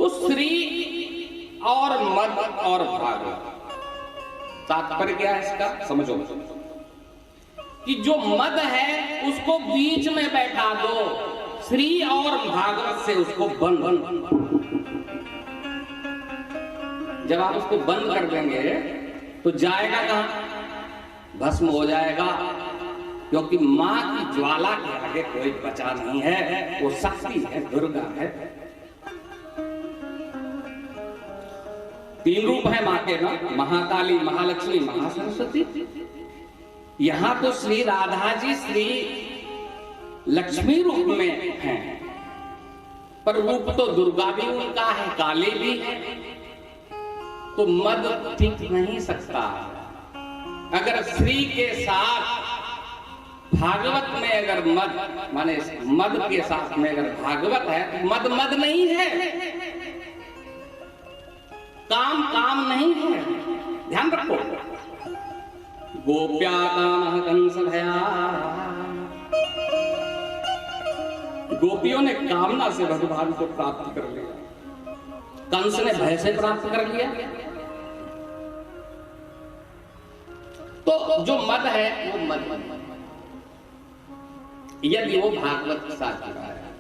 तो श्री और मद और भागवत, तात्पर्य क्या है इसका समझो कि जो मद है उसको बीच में बैठा दो, श्री और भागवत से उसको बंद। जब आप उसको बंद कर देंगे तो जाएगा कहां? भस्म हो जाएगा, क्योंकि मां की ज्वाला के आगे कोई बचा नहीं है। वो शक्ति है, दुर्गा है। 3 रूप है मां के ना, महाकाली, महालक्ष्मी, महासरस्वती। यहां तो श्री राधा जी श्री लक्ष्मी रूप में हैं, पर रूप तो दुर्गा भी उनका है, काली भी है। तो मद टिक नहीं सकता। अगर श्री के साथ भागवत में अगर मद, माने मद के साथ में अगर भागवत है तो मद मद नहीं है, काम काम नहीं है। ध्यान रखो। गोप्या काम कंस भया, गोपियों ने कामना से भगवान को प्राप्त कर लिया, कंस ने भय से प्राप्त कर लिया। तो जो मद है वो मद, यदि वो भागवत के साथ जुड़ा है,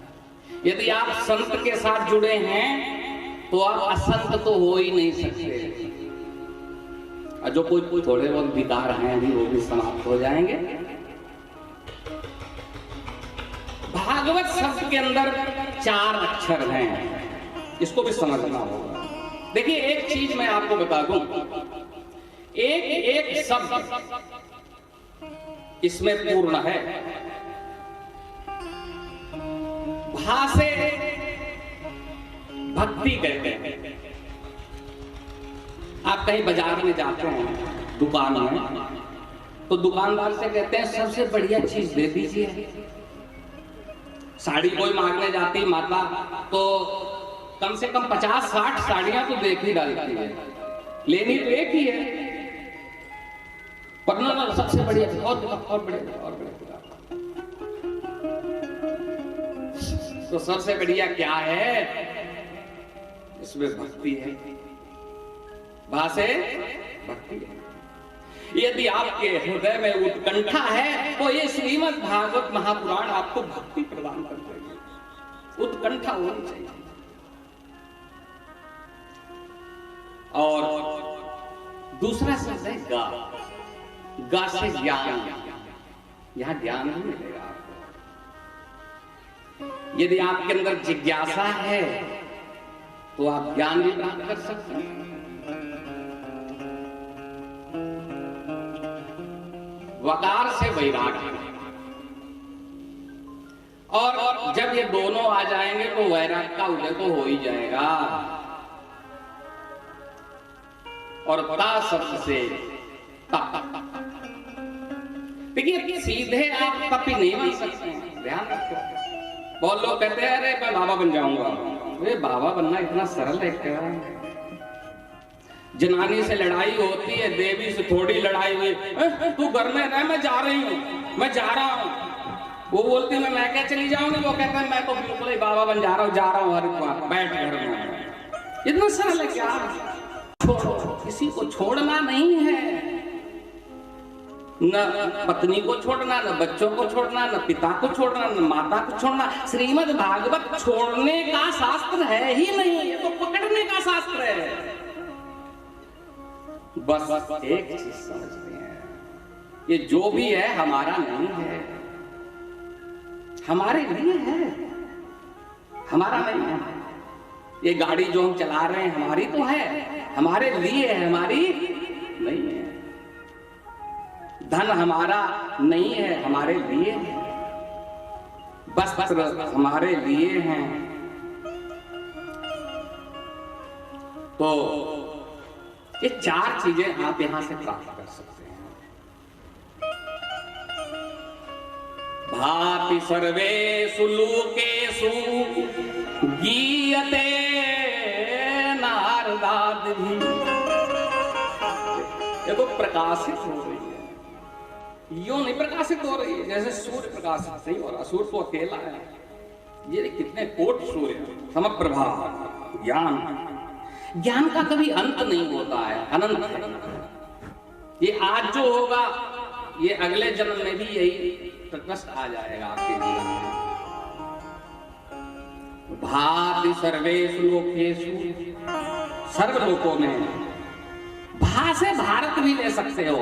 यदि आप संत के साथ जुड़े हैं तो आप असंत तो हो ही नहीं सकते। और जो कोई थोड़े बहुत विकार हैं भी वो भी समाप्त हो जाएंगे। भागवत शब्द के अंदर 4 अक्षर हैं, इसको भी समझना होगा। देखिए एक चीज मैं आपको बता दूं, एक शब्द इसमें पूर्ण है। भा से भक्ति कहते हैं। आप कहीं बाजार में जाते हैं, दुकान में, तो दुकानदार से कहते हैं सबसे बढ़िया चीज दे दीजिए। साड़ी कोई मांगने जाती माता तो कम से कम 50-60 साड़ियां तो देख ही डालती है, लेनी तो एक ही है, पर ना सबसे बढ़िया और बढ़िया। तो सबसे बढ़िया क्या है? इसमें भक्ति है, भाषे भक्ति है। यदि आपके हृदय में उत्कंठा है तो ये श्रीमद् भागवत महापुराण आपको भक्ति प्रदान कर देगी। उत्कंठा होनी चाहिए। और दूसरा शब्द है गा। गा से ज्ञान, यहां ज्ञान नहीं मिलेगा आपको। यदि आपके अंदर जिज्ञासा है तो आप ज्ञान भी प्राप्त कर सकते हैं। वकार से वैराग्य, और जब ये दोनों आ जाएंगे तो वैराग्य का उदय तो हो ही जाएगा। और ता शब्द से तप। देखिए सीधे आप तपी नहीं बन सकते हैं, ध्यान रखो। बहुत लोग कहते हैं अरे मैं बाबा बन जाऊंगा। अरे बाबा बनना इतना सरल है क्या? जनानी से लड़ाई होती है, देवी से थोड़ी लड़ाई हुई। तू घर में रह, मैं जा रही हूँ, मैं जा रहा हूँ। वो बोलती है मैं क्या चली जाऊंगी, वो कहता है मैं तो बिल्कुल ही बाबा बन जा रहा हूँ हरिद्वार, बैठ घर में। इतना सरल है क्या? छोड़ो, किसी को छोड़ना नहीं है, न पत्नी को छोड़ना, न बच्चों को छोड़ना, न पिता को छोड़ना, न माता को छोड़ना। श्रीमद् भागवत छोड़ने का शास्त्र है ही नहीं, ये तो पकड़ने का शास्त्र है। बस एक चीज समझते हैं, ये जो भी है हमारा नहीं है, हमारे लिए है, हमारा नहीं है। ये गाड़ी जो हम चला रहे हैं हमारी तो है, हमारे लिए है, हमारी नहीं है। धन हमारा नहीं है, हमारे लिए है। वस्त्र हमारे लिए हैं। तो ये 4 चीजें आप यहां से प्राप्त कर सकते हैं। भाति सर्वेषु लोकेषु गीयते नारदादि। ये तो प्रकाशित हो रही है, यूं नहीं प्रकाशित हो रही है जैसे सूर्य प्रकाशित नहीं हो रहा। सूर्य तो अकेला है, ये कितने कोट सूर्य समप्रभा ज्ञान, ज्ञान का कभी अंत नहीं होता है, अनंत है। ये आज जो होगा ये अगले जन्म में भी यही प्रकृष्ट आ जाएगा आपके जीवन में। भाति सर्वेषु लोकेषु, सर्व लोकों में। भा से भारत भी ले सकते हो।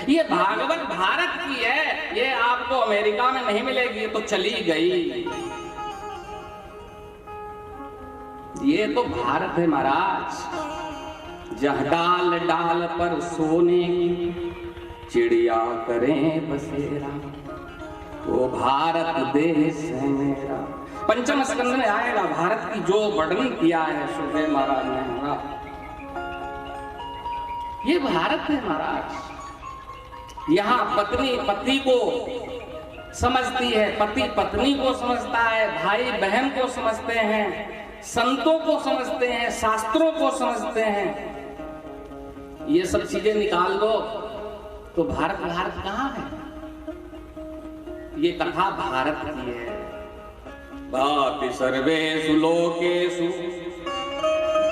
ये भागवत भारत की है, ये आपको अमेरिका में नहीं मिलेगी, ये तो चली गई। ये तो भारत है महाराज। जहाँ डाल डाल पर सोने की चिड़िया करें बसेरा, वो भारत देश है मेरा। पंचम स्कंद में आएगा भारत की जो वर्णन किया है सुखदेव महाराज ने हमारा। ये भारत है महाराज। यहाँ पत्नी पति को समझती है, पति पत्नी को समझता है, भाई बहन को समझते हैं, संतों को समझते हैं, शास्त्रों को समझते हैं। ये सब चीजें निकाल दो तो भारत भारत कहाँ है? ये कथा भारत की है। भाति सर्वेषु लोकेषु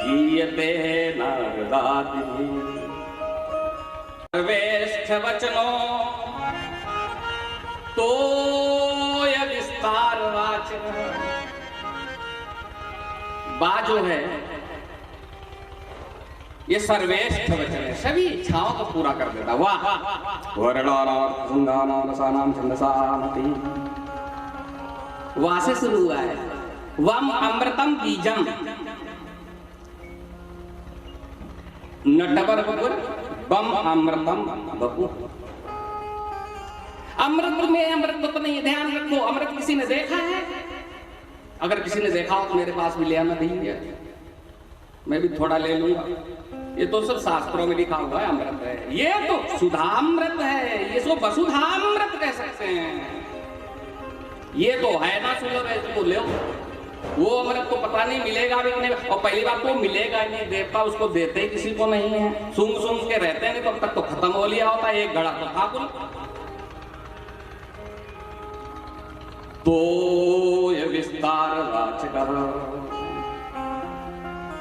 गीयते नारदादिभिः, सर्वेष्ठ वचनो तोय विस्तार वाचन। बा जो है ये सर्वेष्ठ वचन है, सभी इच्छाओं को पूरा कर देता। वाह वर्णानां सुंदानां रसानां छंदसामति। वाह से शुरू हुआ है। वम अमृतम बीजम नटवर बम अमृतम बपु। अमृत में अमृत तो नहीं, ध्यान रखो। अमृत किसी ने देखा है? अगर किसी ने देखा हो तो मेरे पास भी ले आना, देंगे, मैं भी थोड़ा ले लूंगा। ये तो सब शास्त्रों में लिखा हुआ है अमृत है। ये तो सुधामृत है, ये तो वसुधामृत कह सकते हैं। ये तो है ना सुलभ है, इसको ले। वो अमृत तो पता नहीं मिलेगा भी नहीं, और पहली बात तो मिलेगा ही नहीं। देवता उसको देते ही किसी को नहीं है, सूंघ सूंघ के रहते हैं, नहीं तब तक तो खत्म हो लिया होता। एक घड़ा तो था कुल। तो ये विस्तार वाचक,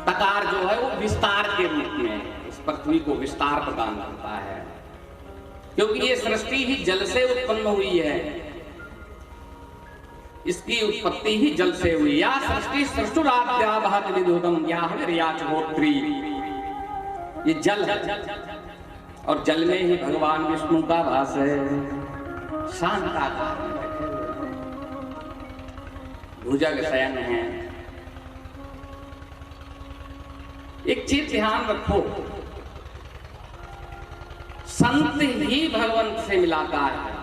तकार जो है वो विस्तार के रूप में इस पृथ्वी को विस्तार प्रदान करता है, क्योंकि ये सृष्टि ही जल से उत्पन्न हुई है। इसकी उत्पत्ति ही जल से हुई। या सृष्टि सृष्टुराद्या बहत विदुदम या हरियाचहोत्री। ये जल है और जल में ही भगवान विष्णु का वास है। शांताकार भुजग शयन है। एक चीज ध्यान रखो, संत ही भगवंत से मिलाता है।